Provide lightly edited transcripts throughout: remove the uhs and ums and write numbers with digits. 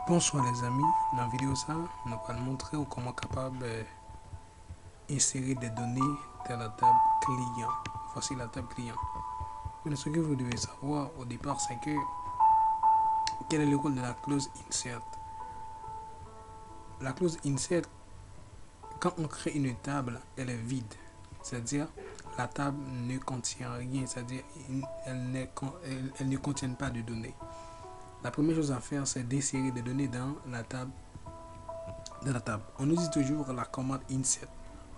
Bonsoir les amis, dans la vidéo ça, nous allons montrer comment capable insérer des données dans la table client. Voici la table client. Mais ce que vous devez savoir au départ, c'est que quel est le rôle de la clause insert. La clause insert, quand on crée une table, elle est vide. C'est-à-dire, la table ne contient rien, c'est-à-dire elle ne contient pas de données. La première chose à faire, c'est d'insérer des données dans la table. On utilise toujours la commande insert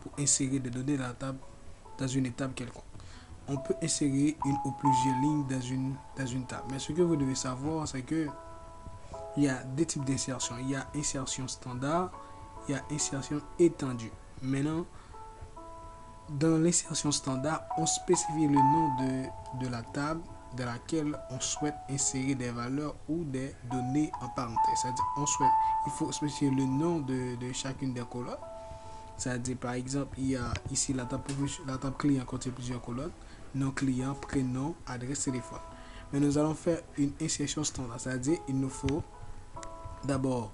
pour insérer des données dans une table quelconque. On peut insérer une ou plusieurs lignes dans une table. Mais ce que vous devez savoir, c'est que il y a deux types d'insertion. Il y a insertion standard, il y a insertion étendue. Maintenant, dans l'insertion standard, on spécifie le nom de la table dans laquelle on souhaite insérer des valeurs ou des données en parenthèse. C'est-à-dire, il faut spécifier le nom de chacune des colonnes. C'est-à-dire, par exemple, il y a ici la table client contient plusieurs colonnes, nom client, prénom, adresse, téléphone. Mais nous allons faire une insertion standard. C'est-à-dire, il nous faut d'abord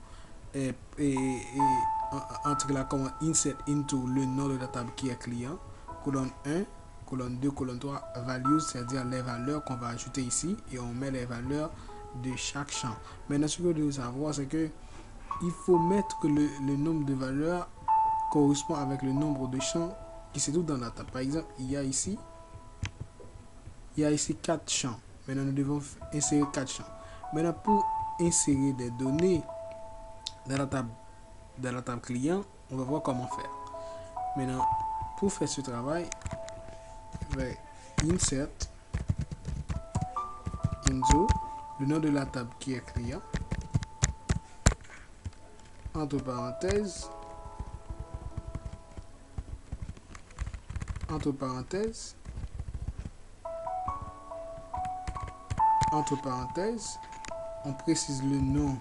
entrer la commande insert into le nom de la table qui est client, colonne 1, colonne 2, colonne 3, values, c'est-à-dire les valeurs qu'on va ajouter ici, et on met les valeurs de chaque champ. Maintenant, ce que vous devez savoir, c'est que il faut mettre que le nombre de valeurs correspond avec le nombre de champs qui se trouvent dans la table. Par exemple, il y a ici 4 champs. Maintenant, nous devons insérer 4 champs. Maintenant, pour insérer des données dans la table client, on va voir comment faire. Maintenant, pour faire ce travail, je vais insert into le nom de la table qui est client, entre parenthèses, on précise le nom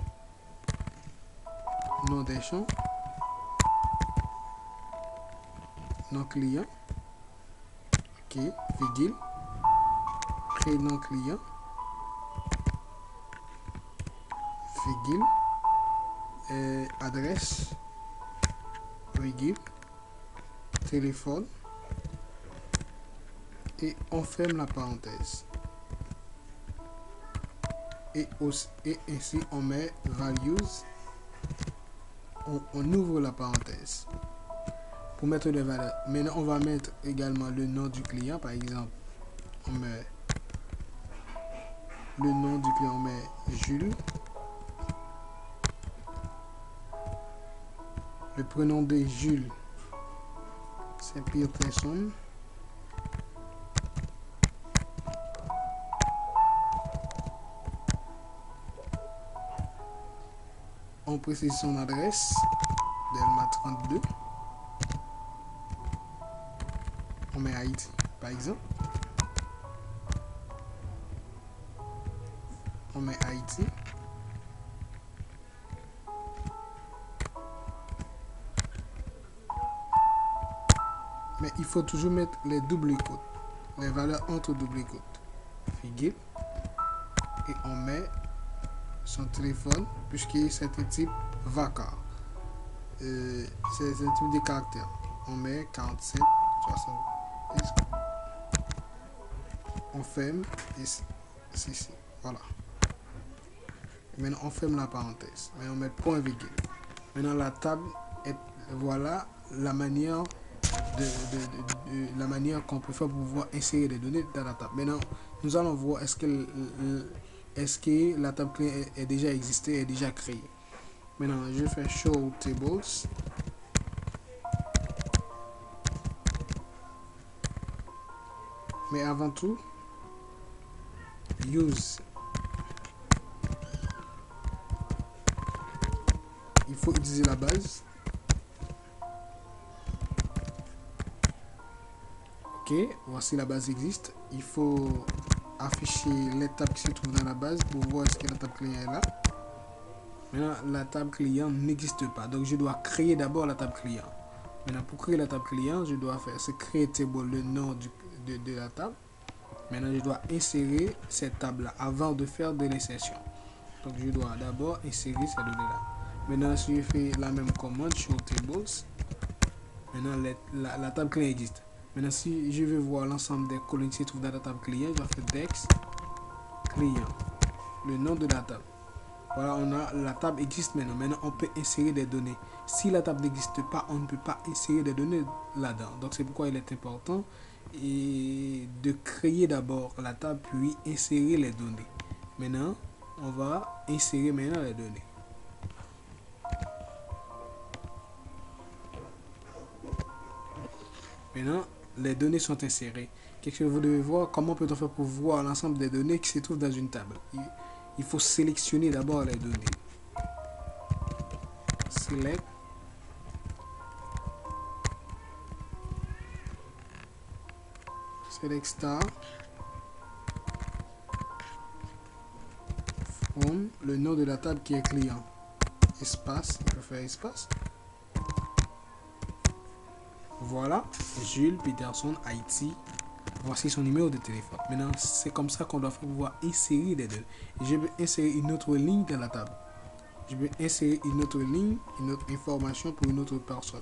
des champs, nom client, ok, virgule, prénom client, virgule, adresse, virgule, téléphone, et on ferme la parenthèse. Et ainsi on met values, on ouvre la parenthèse pour mettre des valeurs. Maintenant on va mettre également le nom du client. Par exemple, on met le nom du client, on met Jules, le prénom de Jules c'est Peterson, on précise son adresse, Delma 32, on met Haïti par exemple, on met Haïti, mais il faut toujours mettre les doubles côtes, les valeurs entre doubles côtes, virgule, et on met son téléphone, puisque c'est un type vacar, c'est un type de caractère, on met 47 70, on ferme et c'est voilà. Maintenant on ferme la parenthèse, mais on met point virgule. Maintenant la table est, voilà la manière la manière qu'on peut faire pour pouvoir insérer des données dans la table. Maintenant nous allons voir est-ce que la table client est déjà existée, est déjà créée. Maintenant je fais show tables, mais avant tout use, il faut utiliser la base. Ok, voici la base existe. Il faut afficher les tables qui se trouvent dans la base pour voir est-ce que la table client est là. Maintenant la table client n'existe pas, donc je dois créer d'abord la table client. Maintenant pour créer la table client, je dois faire ce create table, le nom de la table. Maintenant je dois insérer cette table là avant de faire de l'insertion. Donc je dois d'abord insérer ces données-là. Maintenant, si je fais la même commande sur Tables, maintenant la table client existe. Maintenant, si je veux voir l'ensemble des colonnes qui se trouvent dans la table client, je vais faire Dex client, le nom de la table. Voilà, la table existe maintenant. Maintenant, on peut insérer des données. Si la table n'existe pas, on ne peut pas insérer des données là-dedans. Donc, c'est pourquoi il est important de créer d'abord la table, puis insérer les données. Maintenant, on va insérer maintenant les données. Maintenant, les données sont insérées. Qu'est-ce que vous devez voir? Comment peut-on faire pour voir l'ensemble des données qui se trouvent dans une table? Il faut sélectionner d'abord les données. Select. Select star. From le nom de la table qui est client. Espace. Il faut faire espace. Voilà. Jules Peterson, Haïti. Voici son numéro de téléphone. Maintenant, c'est comme ça qu'on doit pouvoir insérer des données. Je vais insérer une autre ligne dans la table. Je vais insérer une autre ligne, une autre information pour une autre personne.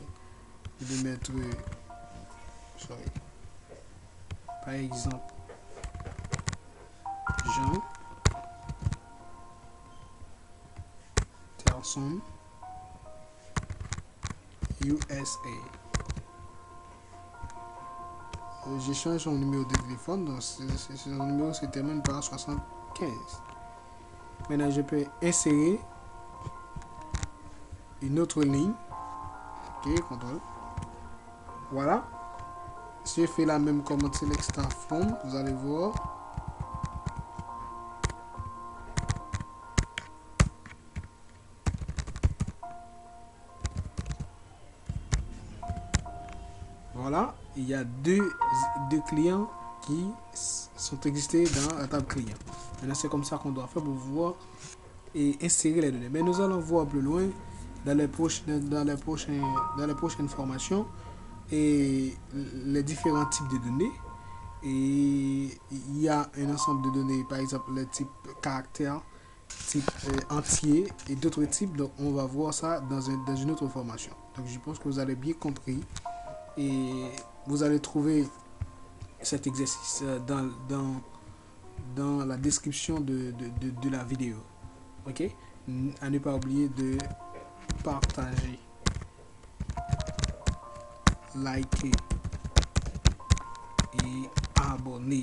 Je vais mettre, par exemple, Jean Terson, USA. J'ai changé son numéro de téléphone, donc son numéro se termine par 75. Maintenant, je peux insérer une autre ligne. Ok, contrôle. Voilà. Si je fais la même commande select star from, vous allez voir. Voilà, il y a deux clients qui sont existés dans la table client. Maintenant, c'est comme ça qu'on doit faire pour pouvoir insérer les données. Mais nous allons voir plus loin dans les prochaines formations et les différents types de données. Et il y a un ensemble de données, par exemple le type caractère, type entier et d'autres types. Donc, on va voir ça dans une autre formation. Donc, je pense que vous avez bien compris. Et vous allez trouver cet exercice dans la description de la vidéo. Ok? À ne pas oublier de partager, liker et abonner.